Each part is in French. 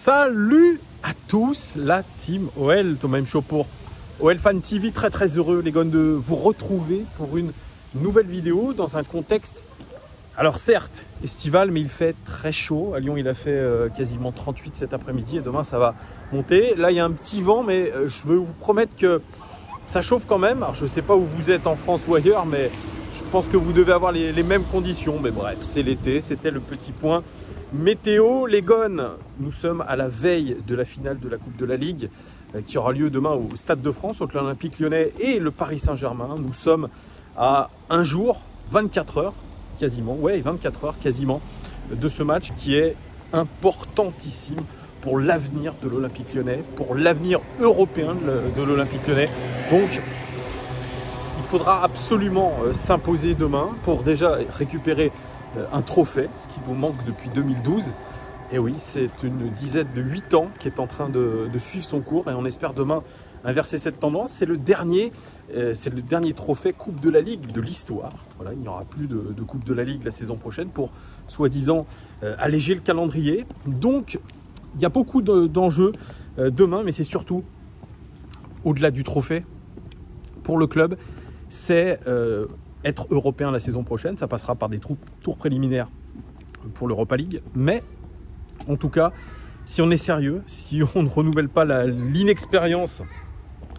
Salut à tous la team OL, Thomas M. Chaud pour OL Fan TV. Très heureux les gars de vous retrouver pour une nouvelle vidéo dans un contexte, alors certes estival, mais il fait très chaud. À Lyon il a fait quasiment 38 cet après-midi et demain ça va monter. Là il y a un petit vent, mais je veux vous promettre que ça chauffe quand même. Alors je ne sais pas où vous êtes en France ou ailleurs, mais je pense que vous devez avoir les mêmes conditions. Mais bref, c'est l'été, c'était le petit point météo. Les Gones, nous sommes à la veille de la finale de la Coupe de la Ligue qui aura lieu demain au Stade de France entre l'Olympique Lyonnais et le Paris Saint-Germain. Nous sommes à un jour, 24 heures quasiment, 24 heures quasiment de ce match qui est importantissime pour l'avenir de l'Olympique Lyonnais, pour l'avenir européen de l'Olympique Lyonnais. Donc, il faudra absolument s'imposer demain pour déjà récupérer un trophée, ce qui nous manque depuis 2012. Et oui, c'est une dizaine de 8 ans qui est en train de suivre son cours et on espère demain inverser cette tendance. C'est le dernier trophée Coupe de la Ligue de l'histoire. Voilà, il n'y aura plus de Coupe de la Ligue la saison prochaine pour soi-disant alléger le calendrier. Donc, il y a beaucoup d'enjeux demain, mais c'est surtout au-delà du trophée pour le club, c'est être européen la saison prochaine. Ça passera par des tours préliminaires pour l'Europa League. Mais en tout cas, si on est sérieux, si on ne renouvelle pas l'inexpérience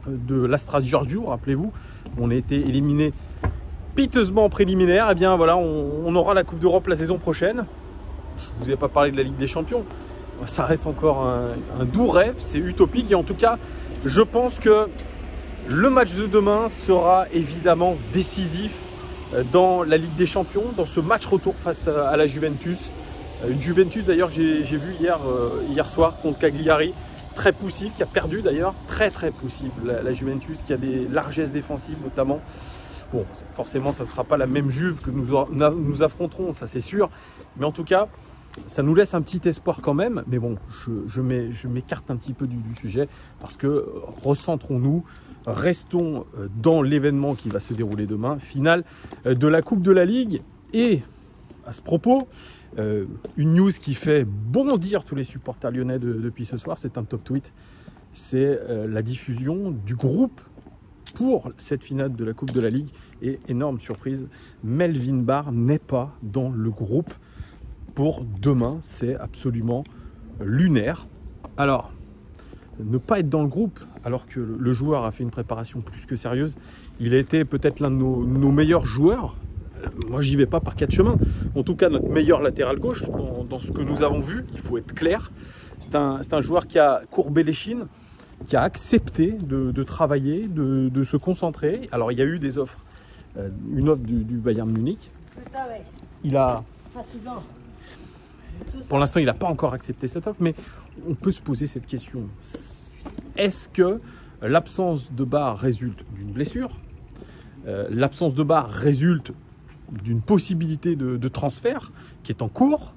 de l'Astra Giorgio, rappelez-vous, on a été éliminé piteusement en préliminaire, et bien voilà, on aura la Coupe d'Europe la saison prochaine. Je ne vous ai pas parlé de la Ligue des Champions. Ça reste encore un doux rêve, c'est utopique. Et en tout cas, je pense que le match de demain sera évidemment décisif dans la Ligue des Champions, dans ce match retour face à la Juventus. Une Juventus d'ailleurs que j'ai vu hier soir contre Cagliari, très poussif, qui a perdu d'ailleurs, très poussif. La Juventus qui a des largesses défensives notamment. Bon, forcément ça ne sera pas la même Juve que nous affronterons, ça c'est sûr. Mais en tout cas, ça nous laisse un petit espoir quand même. Mais bon, je m'écarte un petit peu du sujet parce que recentrons-nous. Restons dans l'événement qui va se dérouler demain, finale de la Coupe de la Ligue. Et à ce propos, une news qui fait bondir tous les supporters lyonnais depuis ce soir, c'est un top tweet. C'est la diffusion du groupe pour cette finale de la Coupe de la Ligue. Et énorme surprise, Melvin Barr n'est pas dans le groupe pour demain. C'est absolument lunaire. Alors, ne pas être dans le groupe alors que le joueur a fait une préparation plus que sérieuse. Il a été peut-être l'un de nos meilleurs joueurs. Moi, j'y vais pas par quatre chemins. En tout cas, notre meilleur latéral gauche, dans ce que nous avons vu, il faut être clair. C'est un joueur qui a courbé l'échine, qui a accepté de travailler, de se concentrer. Alors, il y a eu des offres. Une offre du Bayern Munich. Pour l'instant, il n'a pas encore accepté cette offre, mais on peut se poser cette question. Est-ce que l'absence de Barr résulte d'une blessure? L'absence de Barr résulte d'une possibilité de transfert qui est en cours,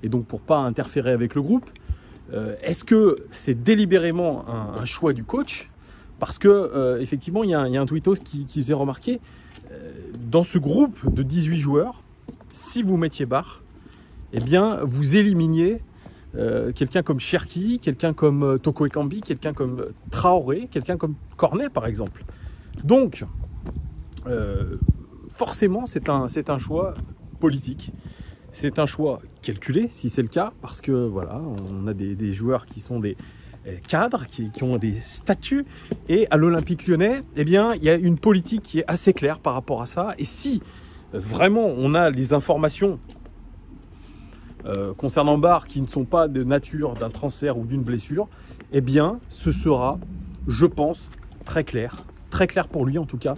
et donc pour ne pas interférer avec le groupe? Est-ce que c'est délibérément un choix du coach? Parce que effectivement, il y a un tweetos qui faisait remarquer, dans ce groupe de 18 joueurs, si vous mettiez Barr, eh bien, vous éliminiez quelqu'un comme Cherki, quelqu'un comme Toko Ekambi, quelqu'un comme Traoré, quelqu'un comme Cornet, par exemple. Donc, forcément, c'est un choix politique. C'est un choix calculé, si c'est le cas, parce que voilà, on a des joueurs qui sont des cadres, qui ont des statuts. Et à l'Olympique Lyonnais, eh bien, il y a une politique qui est assez claire par rapport à ça. Et si vraiment on a les informations concernant Barr qui ne sont pas de nature d'un transfert ou d'une blessure, eh bien ce sera, je pense, très clair pour lui en tout cas,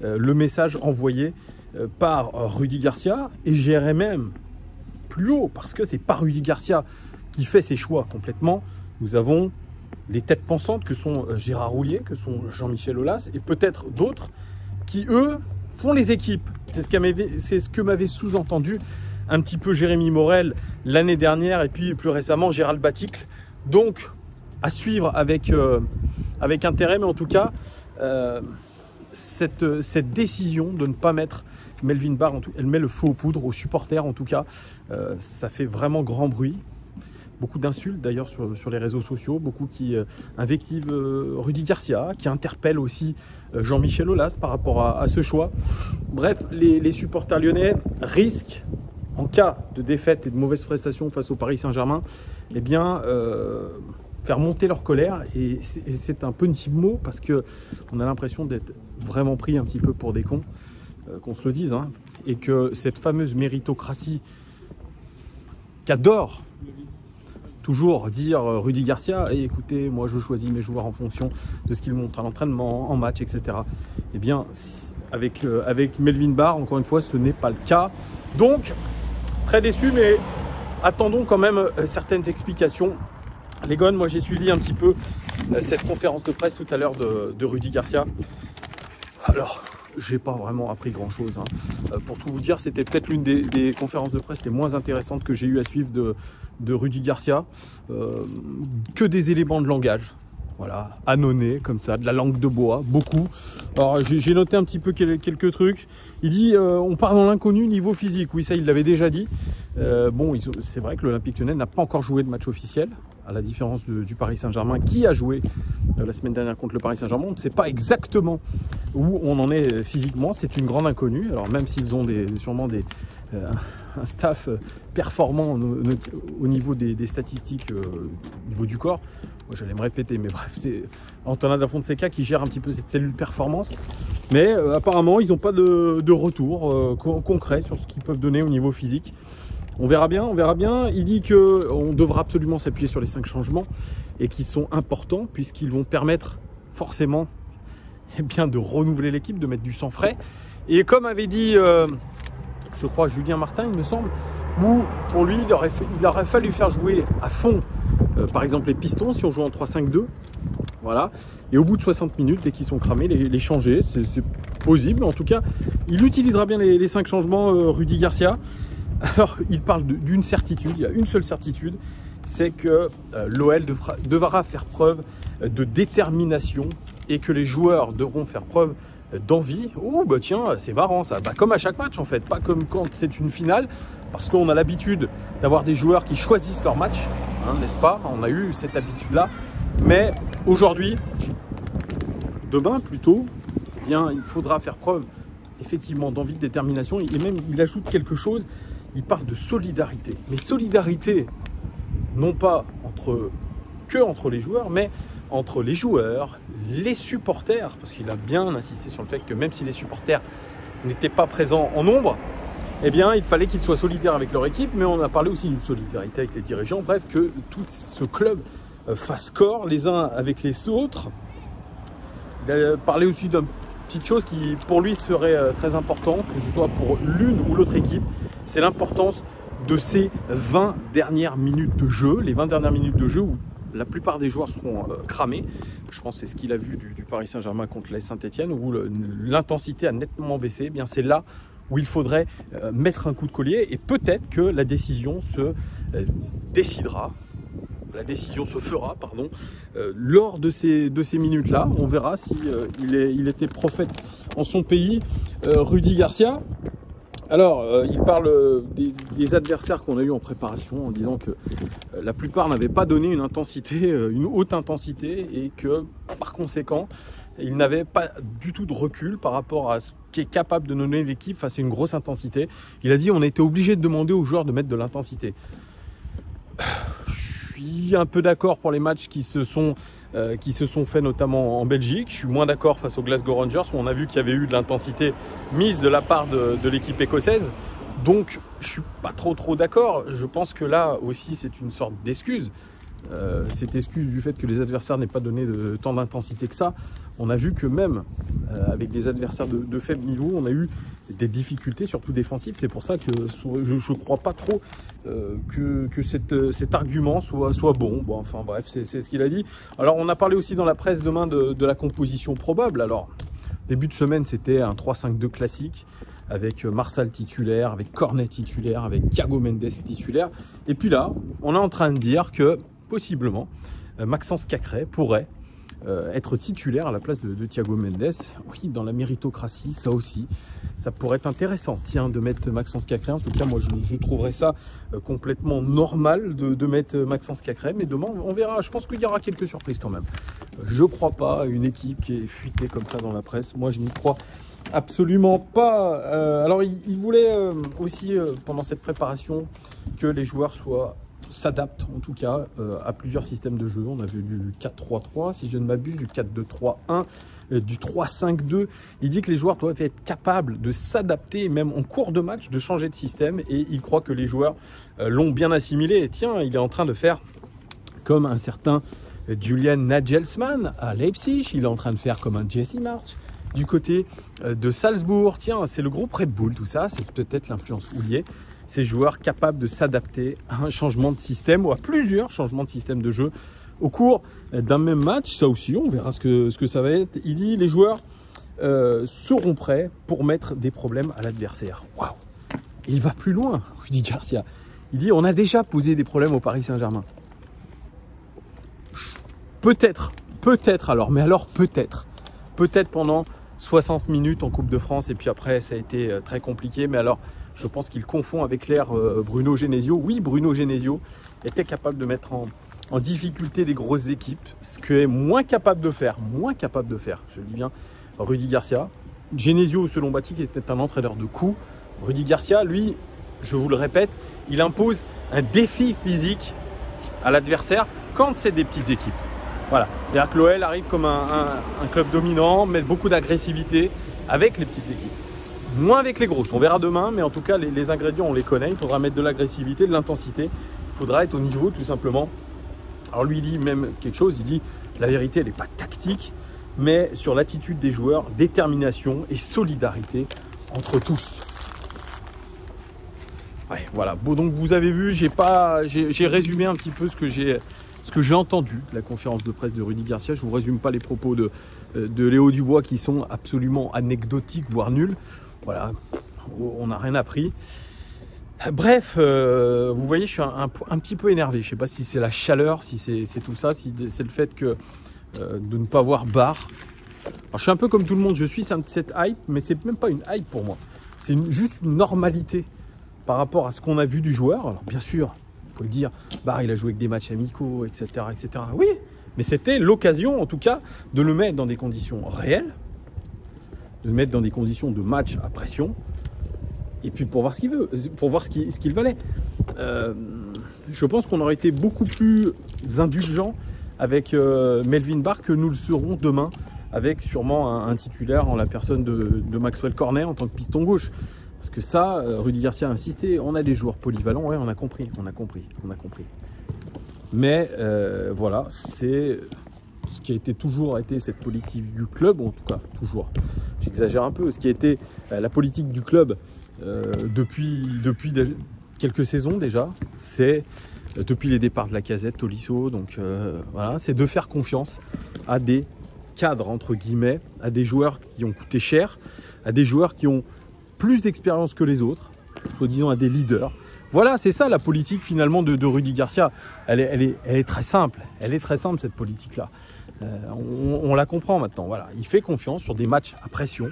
le message envoyé par Rudy Garcia. Et j'irai même plus haut, parce que c'est pas Rudy Garcia qui fait ses choix complètement. Nous avons les têtes pensantes que sont Gérard Houllier, que sont Jean-Michel Aulas et peut-être d'autres qui eux font les équipes. C'est ce que m'avait sous-entendu un petit peu Jérémy Morel l'année dernière et puis plus récemment Gérald Baticle. Donc à suivre avec intérêt, mais en tout cas cette décision de ne pas mettre Melvin Barr, elle met le feu aux poudres aux supporters en tout cas. Ça fait vraiment grand bruit. Beaucoup d'insultes d'ailleurs sur les réseaux sociaux, beaucoup qui invectivent Rudy Garcia, qui interpellent aussi Jean-Michel Aulas par rapport à ce choix. Bref, les supporters lyonnais risquent, en cas de défaite et de mauvaise prestation face au Paris Saint-Germain, eh bien, faire monter leur colère. Et c'est un peu petit mot parce qu'on a l'impression d'être vraiment pris un petit peu pour des cons, qu'on se le dise, hein, et que cette fameuse méritocratie qu'adore toujours dire Rudy Garcia, et écoutez, moi je choisis mes joueurs en fonction de ce qu'ils montrent à l'entraînement, en match, etc. Eh bien, avec Melvin Barr, encore une fois, ce n'est pas le cas. Donc, très déçu, mais attendons quand même certaines explications. Les Gones, moi j'ai suivi un petit peu cette conférence de presse tout à l'heure de Rudy Garcia. Alors, j'ai pas vraiment appris grand chose, hein. Pour tout vous dire, c'était peut-être l'une des conférences de presse les moins intéressantes que j'ai eu à suivre de Rudy Garcia. Que des éléments de langage, voilà, annonnés comme ça, de la langue de bois, beaucoup. Alors j'ai noté un petit peu quelques trucs. Il dit on part dans l'inconnu niveau physique. Oui, ça il l'avait déjà dit. Bon, c'est vrai que l'Olympique Lyonnais n'a pas encore joué de match officiel, à la différence du Paris Saint-Germain qui a joué la semaine dernière contre le Paris Saint-Germain. On ne sait pas exactement où on en est physiquement, c'est une grande inconnue. Alors même s'ils ont sûrement un staff performant au niveau des statistiques, au niveau du corps, moi j'allais me répéter, mais bref, c'est Antonin da Fonseca qui gère un petit peu cette cellule performance. Mais apparemment, ils n'ont pas de retour concret sur ce qu'ils peuvent donner au niveau physique. On verra bien, on verra bien. Il dit qu'on devra absolument s'appuyer sur les 5 changements et qui sont importants puisqu'ils vont permettre forcément de renouveler l'équipe, de mettre du sang frais. Et comme avait dit, je crois, Julien Martin, il me semble, où pour lui, il aurait fallu faire jouer à fond, par exemple, les Pistons si on joue en 3-5-2. Voilà. Et au bout de 60 minutes, dès qu'ils sont cramés, les changer. C'est possible. En tout cas, il utilisera bien les 5 changements, Rudy Garcia. Alors, il parle d'une certitude, il y a une seule certitude, c'est que l'OL devra faire preuve de détermination et que les joueurs devront faire preuve d'envie. Oh, bah tiens, c'est marrant ça, comme à chaque match en fait, pas comme quand c'est une finale, parce qu'on a l'habitude d'avoir des joueurs qui choisissent leur match, hein, n'est-ce pas? On a eu cette habitude-là, mais aujourd'hui, demain plutôt, eh bien, il faudra faire preuve effectivement d'envie, de détermination, et même il ajoute quelque chose. Il parle de solidarité. Mais solidarité, non pas entre les joueurs, mais entre les joueurs, les supporters, parce qu'il a bien insisté sur le fait que même si les supporters n'étaient pas présents en nombre, eh bien, il fallait qu'ils soient solidaires avec leur équipe, mais on a parlé aussi d'une solidarité avec les dirigeants. Bref, que tout ce club fasse corps les uns avec les autres. Il a parlé aussi d'une petite chose qui, pour lui, serait très importante, que ce soit pour l'une ou l'autre équipe. C'est l'importance de ces 20 dernières minutes de jeu, les 20 dernières minutes de jeu où la plupart des joueurs seront cramés. Je pense que c'est ce qu'il a vu du Paris Saint-Germain contre l'AS Saint-Etienne, où l'intensité a nettement baissé. Eh bien, c'est là où il faudrait mettre un coup de collier et peut-être que la décision se fera lors de ces minutes-là. On verra si il était prophète en son pays, Rudy Garcia. Alors, il parle des adversaires qu'on a eu en préparation en disant que la plupart n'avaient pas donné une haute intensité et que par conséquent, il n'avait pas du tout de recul par rapport à ce qui est capable de donner l'équipe face à une grosse intensité. Il a dit on était obligé de demander aux joueurs de mettre de l'intensité. Je suis un peu d'accord pour les matchs qui se sont faits notamment en Belgique. Je suis moins d'accord face aux Glasgow Rangers où on a vu qu'il y avait eu de l'intensité mise de la part de l'équipe écossaise. Donc je ne suis pas trop d'accord. Je pense que là aussi c'est une sorte d'excuse. Cette excuse du fait que les adversaires n'aient pas donné tant d'intensité que ça. On a vu que même avec des adversaires de faible niveau, on a eu des difficultés, surtout défensives. C'est pour ça que je ne crois pas trop que cet argument soit bon. Bon, enfin bref, c'est ce qu'il a dit. Alors on a parlé aussi dans la presse demain de la composition probable. Alors début de semaine, c'était un 3-5-2 classique avec Marsal titulaire, avec Cornet titulaire, avec Thiago Mendes titulaire. Et puis là, on est en train de dire que possiblement, Maxence Cacré pourrait être titulaire à la place de Thiago Mendes. Oui, dans la méritocratie, ça aussi, ça pourrait être intéressant, tiens, de mettre Maxence Cacré. En tout cas, moi, je trouverais ça complètement normal de mettre Maxence Cacré. Mais demain, on verra. Je pense qu'il y aura quelques surprises quand même. Je ne crois pas à une équipe qui est fuitée comme ça dans la presse. Moi, je n'y crois absolument pas. Alors, il voulait aussi, pendant cette préparation, que les joueurs s'adaptent en tout cas à plusieurs systèmes de jeu. On a vu du 4-3-3, si je ne m'abuse, du 4-2-3-1, du 3-5-2. Il dit que les joueurs doivent être capables de s'adapter, même en cours de match, de changer de système. Et il croit que les joueurs l'ont bien assimilé. Et tiens, il est en train de faire comme un certain Julian Nagelsmann à Leipzig. Il est en train de faire comme un Jesse Marsch du côté de Salzbourg. Tiens, c'est le groupe Red Bull, tout ça. C'est peut-être l'influence Houllier. Ces joueurs capables de s'adapter à un changement de système ou à plusieurs changements de système de jeu au cours d'un même match. Ça aussi, on verra ce que ça va être. Il dit les joueurs seront prêts pour mettre des problèmes à l'adversaire. Waouh! Et il va plus loin, Rudy Garcia. Il dit on a déjà posé des problèmes au Paris Saint-Germain. Peut-être alors, mais alors peut-être pendant 60 minutes en Coupe de France et puis après ça a été très compliqué. Mais alors, je pense qu'il confond avec l'ère Bruno Genesio. Oui, Bruno Genesio était capable de mettre en difficulté des grosses équipes, ce qu'est moins capable de faire, je le dis bien, Rudy Garcia. Genesio, selon Batik, était un entraîneur de coups. Rudy Garcia, lui, je vous le répète, il impose un défi physique à l'adversaire quand c'est des petites équipes. Voilà, c'est-à-dire que l'OL arrive comme un club dominant, met beaucoup d'agressivité avec les petites équipes. Moins avec les grosses, on verra demain, mais en tout cas, les ingrédients, on les connaît. Il faudra mettre de l'agressivité, de l'intensité. Il faudra être au niveau, tout simplement. Alors lui, il dit même quelque chose, il dit, la vérité, elle n'est pas tactique, mais sur l'attitude des joueurs, détermination et solidarité entre tous. Ouais, voilà. Bon, donc vous avez vu, j'ai résumé un petit peu ce que j'ai entendu de la conférence de presse de Rudy Garcia. Je ne vous résume pas les propos de Léo Dubois qui sont absolument anecdotiques, voire nuls. Voilà, on n'a rien appris. Bref, vous voyez, je suis un petit peu énervé. Je ne sais pas si c'est la chaleur, si c'est tout ça, si c'est le fait de ne pas voir Barre. Alors, je suis un peu comme tout le monde, je suis cette hype, mais c'est même pas une hype pour moi. C'est juste une normalité par rapport à ce qu'on a vu du joueur. Alors bien sûr, vous pouvez dire, Barre, il a joué avec des matchs amicaux, etc. etc. Oui, mais c'était l'occasion, en tout cas, de le mettre dans des conditions réelles, de le mettre dans des conditions de match à pression, et puis pour voir ce qu'il veut, pour voir ce qu'il valait. Je pense qu'on aurait été beaucoup plus indulgent avec Melvin Barr que nous le serons demain, avec sûrement un titulaire en la personne de Maxwell Cornet en tant que piston gauche. Parce que ça, Rudy Garcia a insisté, on a des joueurs polyvalents, ouais, on a compris. Mais voilà, c'est ce qui a été toujours été cette politique du club, ou en tout cas toujours, j'exagère un peu, ce qui a été la politique du club depuis quelques saisons déjà, c'est depuis les départs de Lacazette, Tolisso, donc voilà, c'est de faire confiance à des cadres entre guillemets, à des joueurs qui ont coûté cher, à des joueurs qui ont plus d'expérience que les autres, soi-disant à des leaders. Voilà, c'est ça la politique finalement de Rudy Garcia. Elle est très simple. Elle est très simple cette politique-là. On la comprend maintenant. Voilà, il fait confiance sur des matchs à pression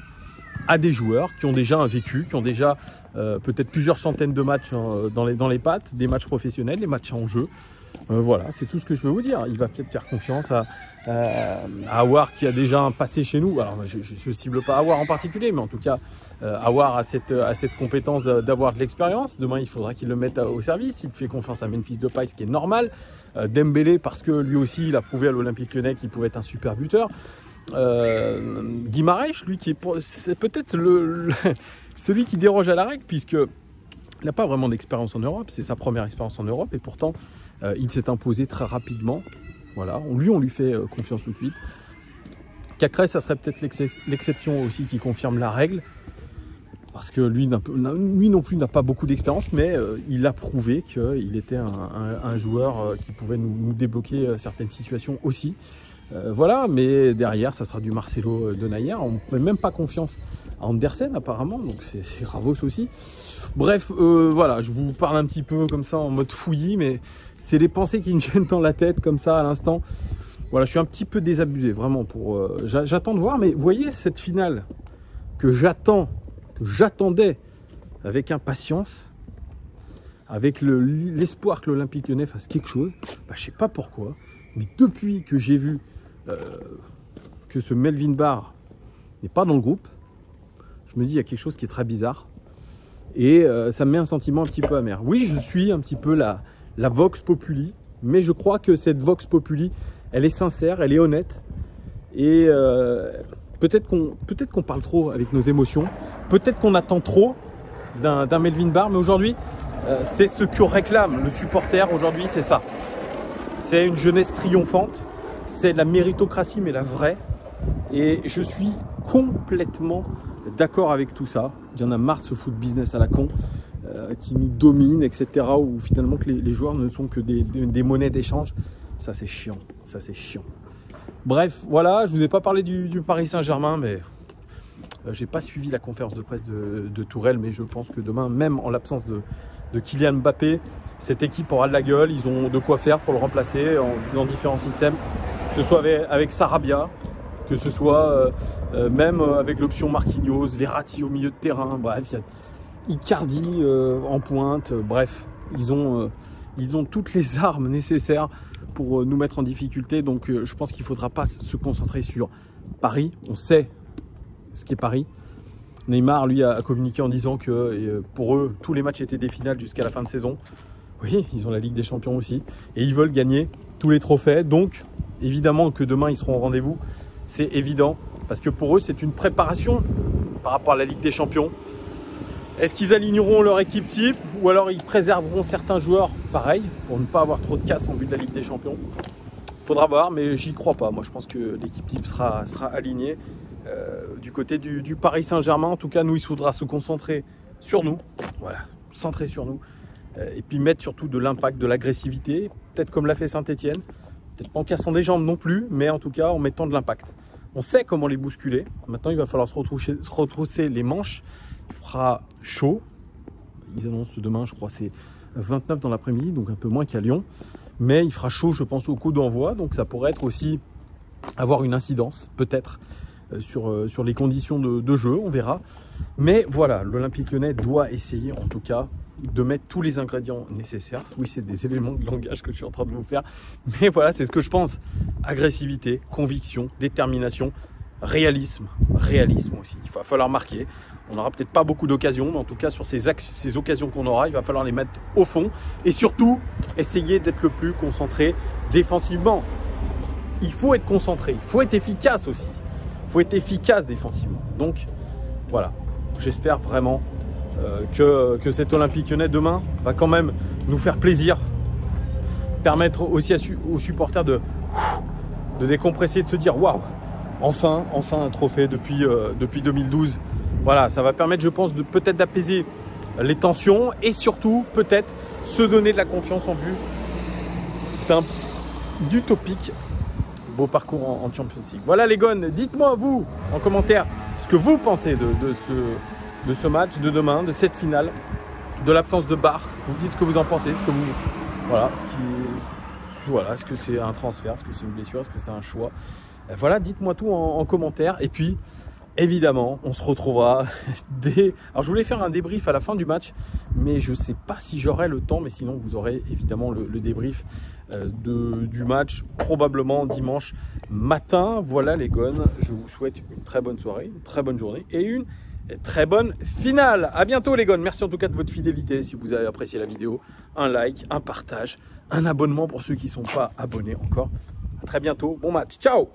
à des joueurs qui ont déjà un vécu, qui ont déjà peut-être plusieurs centaines de matchs dans les pattes, des matchs professionnels, des matchs en jeu. Voilà, c'est tout ce que je peux vous dire. Il va peut-être faire confiance à Aouar qui a déjà un passé chez nous. Alors je ne cible pas Aouar en particulier, mais en tout cas Aouar a cette compétence d'avoir de l'expérience. Demain il faudra qu'il le mette au service. Il fait confiance à Memphis Depay, ce qui est normal. Dembélé parce que lui aussi il a prouvé à l'Olympique Lyonnais qu'il pouvait être un super buteur. Guimarães, lui c'est peut-être celui qui déroge à la règle, puisque il n'a pas vraiment d'expérience en Europe, c'est sa première expérience en Europe et pourtant il s'est imposé très rapidement. Voilà, on lui fait confiance tout de suite. Cacré, ça serait peut-être l'exception aussi qui confirme la règle, parce que lui non plus n'a pas beaucoup d'expérience, mais il a prouvé qu'il était un joueur qui pouvait nous débloquer certaines situations aussi. Voilà, mais derrière, ça sera du Marcelo Denayer. On ne fait même pas confiance à Andersen apparemment, donc c'est Ravos aussi. Bref, voilà, je vous parle un petit peu comme ça en mode fouillis, mais c'est les pensées qui me viennent dans la tête comme ça à l'instant. Voilà, je suis un petit peu désabusé, vraiment. J'attends de voir, mais vous voyez, cette finale que j'attendais avec impatience, avec l'espoir que l'Olympique Lyonnais fasse quelque chose, bah, je ne sais pas pourquoi, mais depuis que j'ai vu que ce Melvin Barr n'est pas dans le groupe, je me dis il y a quelque chose qui est très bizarre et ça me met un sentiment un petit peu amer. Oui, je suis un petit peu la Vox Populi, mais je crois que cette Vox Populi, elle est sincère, elle est honnête et peut-être qu'on parle trop avec nos émotions, peut-être qu'on attend trop d'un Melvin Barr, mais aujourd'hui, c'est ce que réclame le supporter aujourd'hui, c'est ça. C'est une jeunesse triomphante, c'est la méritocratie, mais la vraie. Et je suis complètement d'accord avec tout ça. Il y en a marre de ce foot business à la con qui nous domine, etc. Où finalement que les joueurs ne sont que des monnaies d'échange. Ça c'est chiant, ça c'est chiant. Bref, voilà, je ne vous ai pas parlé du Paris Saint-Germain, mais j'ai pas suivi la conférence de presse de Tourelle, mais je pense que demain, même en l'absence de Kylian Mbappé, cette équipe aura de la gueule, ils ont de quoi faire pour le remplacer dans différents systèmes, que ce soit avec Sarabia, que ce soit même avec l'option Marquinhos, Verratti au milieu de terrain, bref, il y a Icardi en pointe, bref, ils ont toutes les armes nécessaires pour nous mettre en difficulté, donc je pense qu'il ne faudra pas se concentrer sur Paris, on sait ce qu'est Paris. Neymar, lui, a communiqué en disant que pour eux, tous les matchs étaient des finales jusqu'à la fin de saison. Oui, ils ont la Ligue des Champions aussi. Et ils veulent gagner tous les trophées. Donc, évidemment que demain, ils seront au rendez-vous. C'est évident. Parce que pour eux, c'est une préparation par rapport à la Ligue des Champions. Est-ce qu'ils aligneront leur équipe type ou alors ils préserveront certains joueurs pareil pour ne pas avoir trop de casse en vue de la Ligue des Champions? Il faudra voir, mais j'y crois pas. Moi, je pense que l'équipe type sera alignée. Du côté du Paris Saint-Germain, en tout cas, nous, il faudra se concentrer sur nous. Voilà, centrer sur nous. Et puis mettre surtout de l'impact, de l'agressivité, peut-être comme l'a fait Saint-Etienne. Peut-être pas en cassant des jambes non plus, mais en tout cas en mettant de l'impact. On sait comment les bousculer. Maintenant, il va falloir se retrousser les manches. Il fera chaud. Ils annoncent demain, je crois, c'est 29 dans l'après-midi, donc un peu moins qu'à Lyon. Mais il fera chaud, je pense, au coup d'envoi. Donc ça pourrait être aussi avoir une incidence, peut-être, sur les conditions de jeu, on verra. Mais voilà, l'Olympique Lyonnais doit essayer, en tout cas, de mettre tous les ingrédients nécessaires. Oui, c'est des éléments de langage que je suis en train de vous faire. Mais voilà, c'est ce que je pense. Agressivité, conviction, détermination, réalisme aussi. Il va falloir marquer. On n'aura peut-être pas beaucoup d'occasions, mais en tout cas, sur ces occasions qu'on aura, il va falloir les mettre au fond. Et surtout, essayer d'être le plus concentré défensivement. Il faut être concentré, il faut être efficace aussi. Il faut être efficace défensivement. Donc, voilà. J'espère vraiment que cet Olympique Lyonnais demain va quand même nous faire plaisir. Permettre aussi aux supporters de décompresser, de se dire waouh, enfin un trophée depuis 2012. Voilà, ça va permettre, je pense, peut-être d'apaiser les tensions et surtout peut-être se donner de la confiance en vue d'utopique beau parcours en Champions League. Voilà les gones, dites-moi vous en commentaire ce que vous pensez de ce match de demain, de cette finale, de l'absence de Barr. Vous me dites ce que vous en pensez, est-ce que c'est un transfert, est-ce que c'est une blessure, est-ce que c'est un choix. Voilà, dites-moi tout en commentaire. Et puis, évidemment, on se retrouvera Alors, je voulais faire un débrief à la fin du match, mais je ne sais pas si j'aurai le temps. Mais sinon, vous aurez évidemment le débrief du match, probablement dimanche matin. Voilà les gones, je vous souhaite une très bonne soirée, une très bonne journée et une très bonne finale. À bientôt les gones, merci en tout cas de votre fidélité. Si vous avez apprécié la vidéo, un like, un partage, un abonnement pour ceux qui ne sont pas abonnés encore. À très bientôt, bon match, ciao.